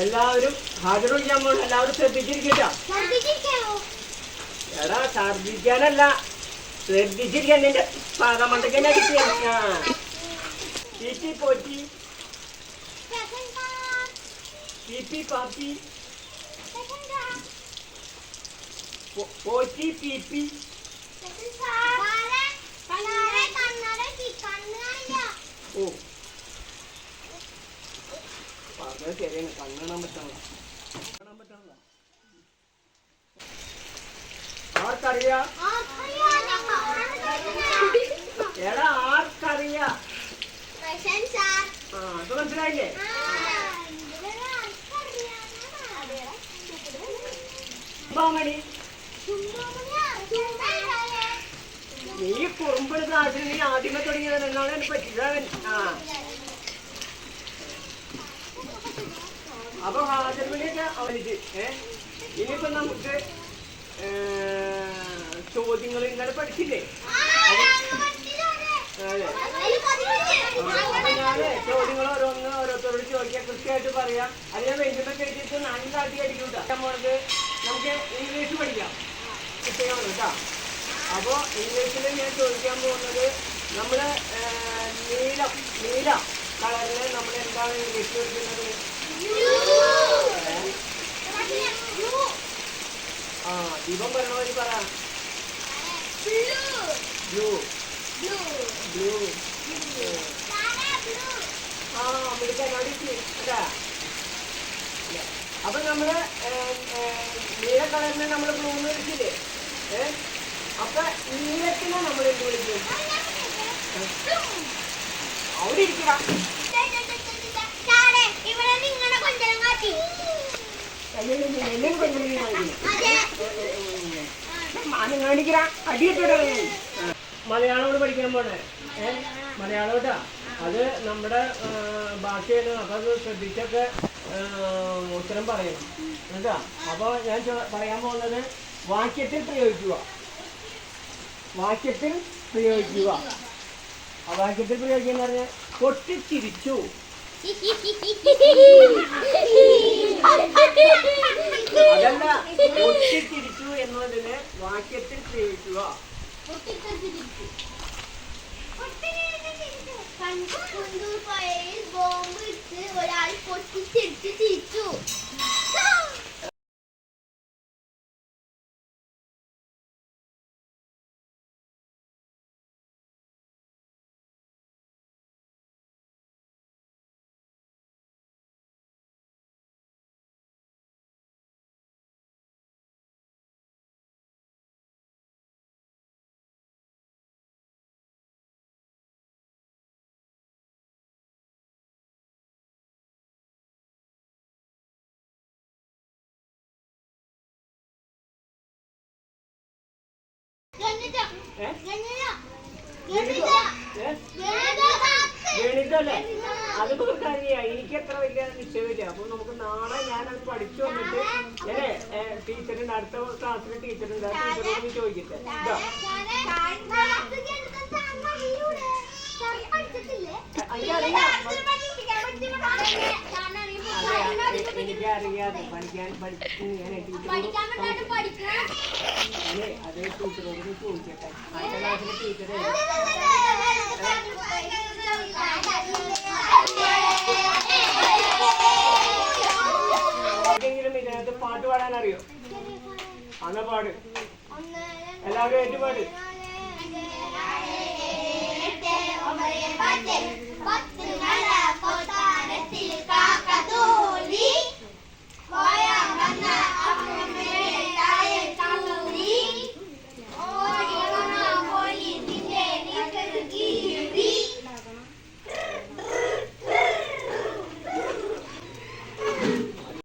എല്ലാവരും ഹാജറിക്കാൻ പോകണം. എല്ലാവരും ശ്രദ്ധിച്ചിരിക്കട്ടോ. എടാ ഛർദിക്കാനല്ല, ശ്രദ്ധിച്ചിരിക്കാൻ. നിന്റെ പാകമണ്ടക്കന്നെ പീപ്പി പോറ്റി പീപ്പി പാപ്പി പോറ്റി പീപ്പി. ഓ പറഞ്ഞത് ശരിയാണ്. കണ്ണാൻ പറ്റണല്ലോ. ആർക്കറിയാ? എടാ ആർക്കറിയാ? അത് മനസ്സിലായില്ലേ? മണി നീ കുറുമ്പ് ക്ലാസ്സിൽ നീ ആദ്യമേ തുടങ്ങിയത് എന്നാണ് എനിക്ക് പറ്റിയത്. അപ്പൊ ഹാജർ വിളിയൊക്കെ അവനിക്ക് ഇനിയിപ്പോ നമുക്ക് ചോദ്യങ്ങൾ ഇന്നലെ പഠിച്ചില്ലേ? അതെ. അപ്പൊ ഞാന് ചോദ്യങ്ങൾ ഓരോരുത്തരോട് ചോദിക്കാം, കൃത്യമായിട്ട് പറയാം. അത് ഞാൻ വെഞ്ചുമ്പൊക്കെ എഴുതിയിട്ട് നാലും കാട്ടി അടിക്കൂട്ടാ. പോണത് നമുക്ക് ഇംഗ്ലീഷ് പഠിക്കാം. കുട്ടികളാണ് കേട്ടോ. അപ്പോ ഇംഗ്ലീഷിൽ ഞാൻ ചോദിക്കാൻ പോകുന്നത് നമ്മള് നീല കളറിന് നമ്മൾ എന്താണ് ഇംഗ്ലീഷ് ചോദിക്കുന്നത്? ദീപം പറഞ്ഞ വഴി പറ. Blue blue. അതാ. അപ്പൊ നമ്മള് നീല കളറിനെ നമ്മള് ബ്ലൂ എന്ന് വിളിച്ചില്ലേ? അപ്പൊ നീലത്തിനെ നമ്മൾ എന്ത് വിളിക്കും? അവിടെ ഇരിക്കുക. മലയാളം പഠിക്കാൻ പോണേ. മലയാളം കേട്ടാ. അത് നമ്മുടെ ഭാഷയാണ്. അപ്പൊ അത് ശ്രദ്ധിച്ചൊക്കെ ഉത്തരം പറയണം കേട്ടാ. അപ്പൊ ഞാൻ പറയാൻ പോകുന്നത് വാക്യത്തിൽ പ്രയോഗിക്കുക. വാക്യത്തിൽ പ്രയോഗിക്കുക. ആ വാക്യത്തിൽ പ്രയോഗിക്കുക പറഞ്ഞാൽ പൊട്ടിച്ചിരിച്ചു. അതല്ല, പൊട്ടിച്ചിരിച്ചു എന്നതിന് വാക്യത്തിൽ പ്രയോഗിക്കുക. ഒരാൾ പൊട്ടിച്ചിരിച്ചു ചിരിച്ചു. ഗണിതല്ലേ? അത് നമുക്കറിയാം. എനിക്ക് എത്ര വലിയ നിശ്ചയമില്ല. അപ്പൊ നമുക്ക് നാളെ ഞാനത് പഠിച്ചു വന്നിട്ട് ടീച്ചറുണ്ട്, അടുത്ത ക്ലാസ്സിൽ ടീച്ചറുണ്ട്. ടീച്ചറോട് ചോദിക്കട്ടെ. എനിക്കറിയാതെ പഠിക്കാൻ പഠിക്കാനെ അതേ ടീച്ചറോട് ചോദിക്കട്ടെ. അടുത്ത ക്ലാസ്സിലെ ടീച്ചറെ ഏതെങ്കിലും ഇതിനകത്ത് പാട്ട് പാടാൻ അറിയോ? അന്ന പാട്. എല്ലാവരും ഏറ്റുപാട്. പത്ത്